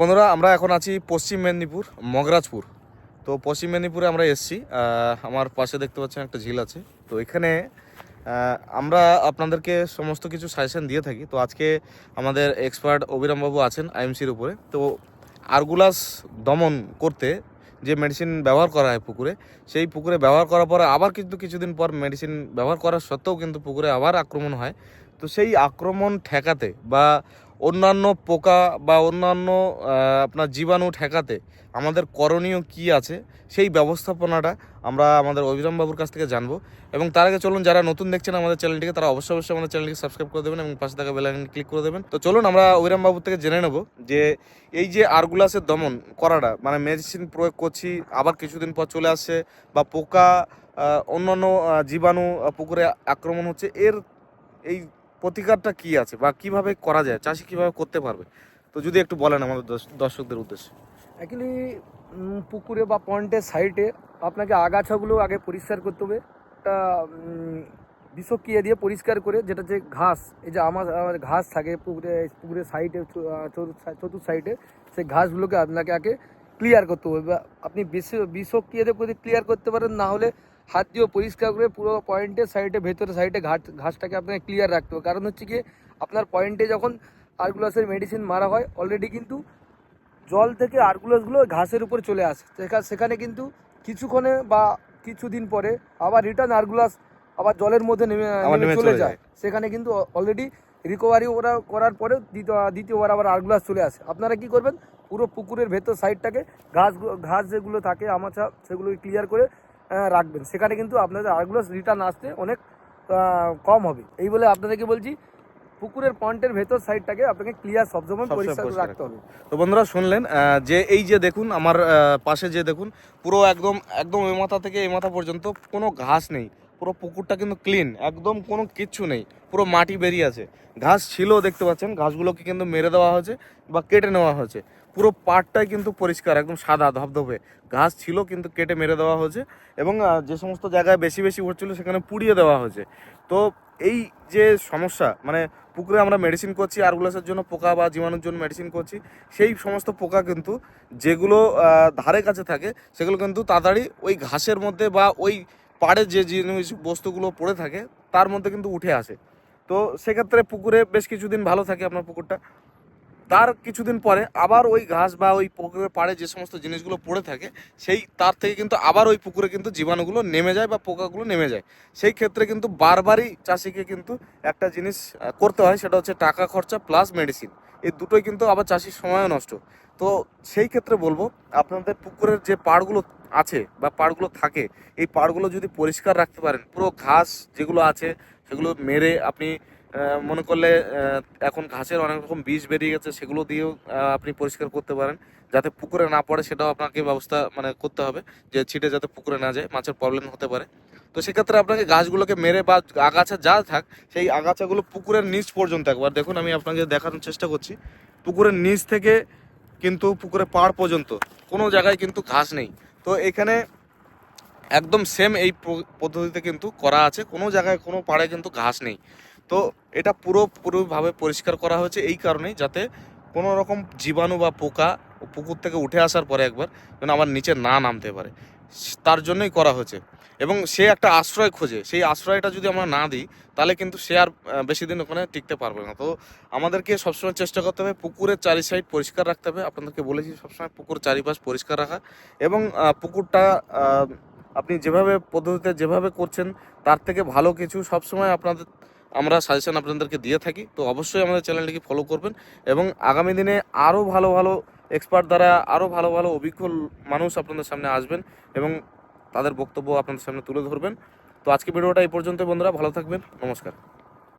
বন্ধুরা, আমরা এখন আছি পশ্চিম মেদিনীপুর মগরাজপুর। তো পশ্চিম মেদিনীপুরে আমরা এসেছি। আমার পাশে দেখতে পাচ্ছেন একটা ঝিল আছে। তো এখানে আমরা আপনাদেরকে সমস্ত কিছু সাজেশন দিয়ে থাকি। তো আজকে আমাদের এক্সপার্ট অবিরামবাবু আছেন আইএমসির উপরে। তো আরগুলাস দমন করতে যে মেডিসিন ব্যবহার করা হয় পুকুরে, সেই পুকুরে ব্যবহার করার পরে আবার কিন্তু কিছুদিন পর মেডিসিন ব্যবহার করার সত্ত্বেও কিন্তু পুকুরে আবার আক্রমণ হয়। তো সেই আক্রমণ ঠেকাতে বা অন্যান্য পোকা বা অন্যান্য আপনার জীবাণু ঠেকাতে আমাদের করণীয় কি আছে, সেই ব্যবস্থাপনাটা আমরা আমাদের অবিরামবাবুর কাছ থেকে জানবো। এবং তার আগে চলুন, যারা নতুন দেখছেন আমাদের চ্যানেলটিকে, তারা অবশ্যই আমাদের চ্যানেলটিকে সাবস্ক্রাইব করে দেবেন এবং পাশে থাকা বেল আইকন ক্লিক করে দেবেন। তো চলুন আমরা অবিরামবাবুর থেকে জেনে নেব যে এই যে আরগুলাসের দমন করাটা, মানে মেডিসিন প্রয়োগ করছি আবার কিছুদিন পর চলে আসছে, বা পোকা অন্যান্য জীবাণু পুকুরে আক্রমণ হচ্ছে, এর এই প্রতিকারটা কি আছে বা কিভাবে করা যায়, চাষি কিভাবে করতে পারবে, তো যদি একটু বলেন আমাদের দর্শকদের উদ্দেশ্যে। অ্যাকচুয়ালি পুকুরে বা পয়েন্টের সাইডে আপনাকে আগাছাগুলো আগে পরিষ্কার করতে হবে। একটা বিষক্রিয়া দিয়ে পরিষ্কার করে, যেটা যে ঘাস, এই যে আমার ঘাস থাকে পুকুরের সাইডে, চতুর্থ সাইডে, সেই ঘাসগুলোকে আপনাকে আগে ক্লিয়ার করতে হবে। বা আপনি বিষক্রিয়া দিয়ে যদি ক্লিয়ার করতে পারেন, না হলে হাত দিয়েও পরিষ্কার করে পুরো পয়েন্টের সাইডে, ভেতরের সাইডে ঘাসটাকে আপনাকে ক্লিয়ার রাখতে হবে। কারণ হচ্ছে কি, আপনার পয়েন্টে যখন আরগুলাসের মেডিসিন মারা হয়, অলরেডি কিন্তু জল থেকে আরগুলাসগুলো ঘাসের উপরে চলে আসে। সেখানে কিন্তু কিছুক্ষণে বা কিছুদিন পরে আবার রিটার্ন আরগুলাস আবার জলের মধ্যে নেমে চলে যায়। সেখানে কিন্তু অলরেডি রিকভারি ওরা করার পরে দ্বিতীয়বার আবার আরগুলাস চলে আসে। আপনারা কি করবেন, পুরো পুকুরের ভেতর সাইডটাকে ঘাস যেগুলো থাকে আমাচা, সেগুলোকে ক্লিয়ার করে রাখবেন। সেখানে কিন্তু আপনাদের আরগুলাস রিটার্ন আসতে অনেক কম হবে। এই বলে আপনাদেরকে বলছি, পুকুরের পয়েন্টের ভেতর সাইডটাকে আপনাকে ক্লিয়ার সবসময় পরিষ্কার রাখতে হবে। তো বন্ধুরা শুনলেন যে এই যে দেখুন আমার পাশে যে দেখুন, পুরো একদম একদম এই মাথা থেকে এই মাথা পর্যন্ত কোনো ঘাস নেই। পুরো পুকুরটা কিন্তু ক্লিন, একদম কোনো কিচ্ছু নেই, পুরো মাটি বেরিয়ে আছে। ঘাস ছিল দেখতে পাচ্ছেন, ঘাসগুলোকে কিন্তু মেরে দেওয়া হয়েছে বা কেটে নেওয়া হয়েছে। পুরো পাড়টাই কিন্তু পরিষ্কার, একদম সাদা ধবধবে। ঘাস ছিল কিন্তু কেটে মেরে দেওয়া হয়েছে, এবং যে সমস্ত জায়গায় বেশি বেশি উঠছিল সেখানে পুড়িয়ে দেওয়া হয়েছে। তো এই যে সমস্যা, মানে পুকুরে আমরা মেডিসিন করছি আরগুলাসের জন্য, পোকা বা জীবাণুর জন্য মেডিসিন করছি, সেই সমস্ত পোকা কিন্তু যেগুলো ধারে কাছে থাকে, সেগুলো কিন্তু তাড়াতাড়ি ওই ঘাসের মধ্যে বা ওই পাড়ে যে জিনিস বস্তুগুলো পড়ে থাকে তার মধ্যে কিন্তু উঠে আসে। তো সেক্ষেত্রে পুকুরে বেশ কিছুদিন ভালো থাকে আপনার পুকুরটা, তার কিছুদিন পরে আবার ওই ঘাস বা ওই পুকুরের পাড়ে যে সমস্ত জিনিসগুলো পড়ে থাকে, সেই তার থেকে কিন্তু আবার ওই পুকুরে কিন্তু জীবাণুগুলো নেমে যায় বা পোকাগুলো নেমে যায়। সেই ক্ষেত্রে কিন্তু বারবারই চাষিকে কিন্তু একটা জিনিস করতে হয়, সেটা হচ্ছে টাকা খরচা প্লাস মেডিসিন। এই দুটোই কিন্তু আবার চাষির সময়ও নষ্ট। তো সেই ক্ষেত্রে বলবো, আপনাদের পুকুরের যে পাড়গুলো আছে বা পাড়গুলো থাকে, এই পাড়গুলো যদি পরিষ্কার রাখতে পারেন, পুরো ঘাস যেগুলো আছে সেগুলো মেরে আপনি মনে করলে এখন ঘাসের অনেক রকম বীজ বেরিয়ে গেছে, সেগুলো দিয়েও আপনি পরিষ্কার করতে পারেন, যাতে পুকুরে না পড়ে। সেটাও আপনাকে ব্যবস্থা মানে করতে হবে, যে ছিটে যাতে পুকুরে না যায়, মাছের প্রবলেম হতে পারে। তো সেক্ষেত্রে আপনাকে গাছগুলোকে মেরে বা আগাছা যা থাক, সেই আগাছাগুলো পুকুরের নিচ পর্যন্ত, একবার দেখুন আমি আপনাকে দেখানোর চেষ্টা করছি, পুকুরের নিচ থেকে কিন্তু পুকুরের পাড় পর্যন্ত কোনো জায়গায় কিন্তু ঘাস নেই। তো এখানে একদম সেম এই পদ্ধতিতে কিন্তু করা আছে, কোনো জায়গায় কোনো পাড়ে কিন্তু ঘাস নেই। তো এটা পুরোপুরিভাবে পরিষ্কার করা হয়েছে এই কারণেই, যাতে কোনো রকম জীবাণু বা পোকা পুকুর থেকে উঠে আসার পরে একবার যেন আবার নিচে না নামতে পারে, তার জন্যই করা হয়েছে। এবং সে একটা আশ্রয় খোঁজে, সেই আশ্রয়টা যদি আমরা না দিই, তাহলে কিন্তু সে আর বেশি দিন ওখানে টিকতে পারবে না। তো আমাদেরকে সবসময় চেষ্টা করতে হবে পুকুরের চারি সাইড পরিষ্কার রাখতে হবে। আপনাদেরকে বলেছি সবসময় পুকুর চারিপাশ পরিষ্কার রাখা, এবং পুকুরটা আপনি যেভাবে পদ্ধতিতে যেভাবে করছেন, তার থেকে ভালো কিছু সবসময় আমরা সাজেশন আপনাদেরকে দিয়ে থাকি। তো অবশ্যই আমাদের চ্যানেলটিকে ফলো করবেন, এবং আগামী দিনে আরও ভালো ভালো এক্সপার্ট দ্বারা আরও ভালো ভালো অভিজ্ঞ মানুষ আপনাদের সামনে আসবেন এবং তাদের বক্তব্য আপনাদের সামনে তুলে ধরবেন। তো আজকে ভিডিওটা এই পর্যন্ত বন্ধুরা, ভালো থাকবেন, নমস্কার।